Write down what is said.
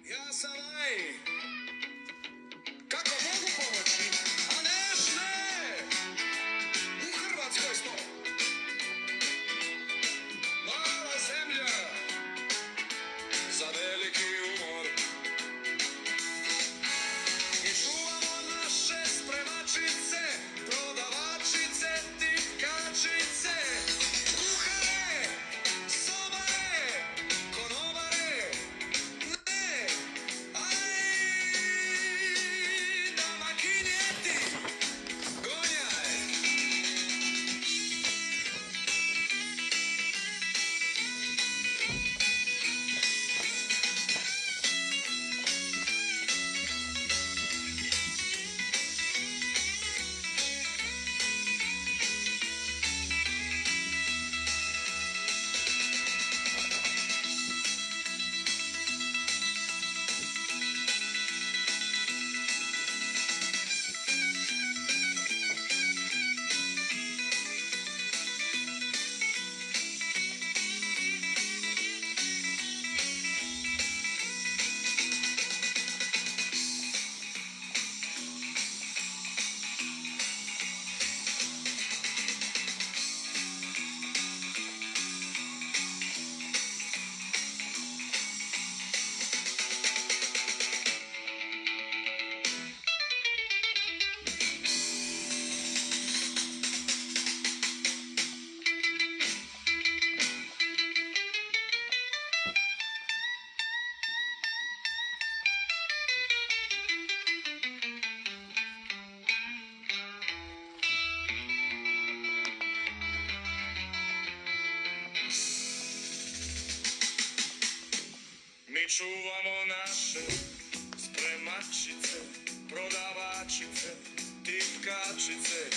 Ja sam aj. Kako mogu pomoći? A neš ne! U Hrvatskoj smo. Mala zemlja za veliki umor. I čuvamo naše spremačice, prodavačice, tipkačice, kuhare, sobare, konobare. Ne, aj, domaćinjeti, gonjaj. Mi čuvamo naše spremačice, prodavačice, tipkačice,